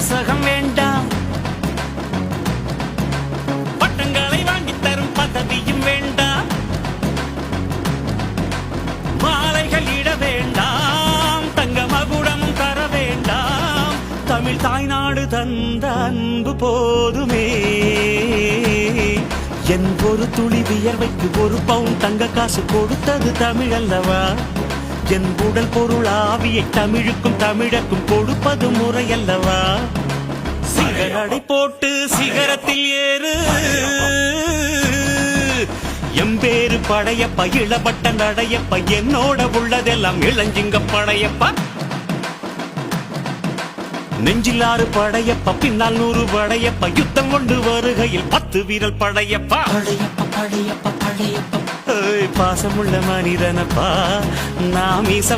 சகம் வேண்டாம், பட்டங்களை வாங்கி தரும் பதவியும் வேண்டாம், மாலைகள் இட வேண்டாம், தங்க மகுடமும் தர வேண்டாம், தமிழ் தாய்நாடு தந்த அன்பு போதுமே. என் ஒரு துளி வியர்வைக்கு ஒரு பவுன் தங்க காசு கொடுத்தது தமிழ் அல்லவா? என் உடல் பொருள் ஆவியை தமிழுக்கும் தமிழக்கும் கொடுப்பது முறை அல்லவா? சிகரடை போட்டு சிகரத்தில் ஏறு, எம்பேரு படையப்ப, இளபட்ட நடையப்ப, என்னோட உள்ளதெல்லாம் இளஞ்சிங்க படையப்ப. நெஞ்சிலாறு படையப்ப, பின்னால் 100 படையப்ப, யுத்தம் கொண்டு வருகையில் 10 வீரல் படையப்பா. படையப்ப படையப்ப படையப்ப, பாசமுள்ள மனிதனப்பா, நான் மீச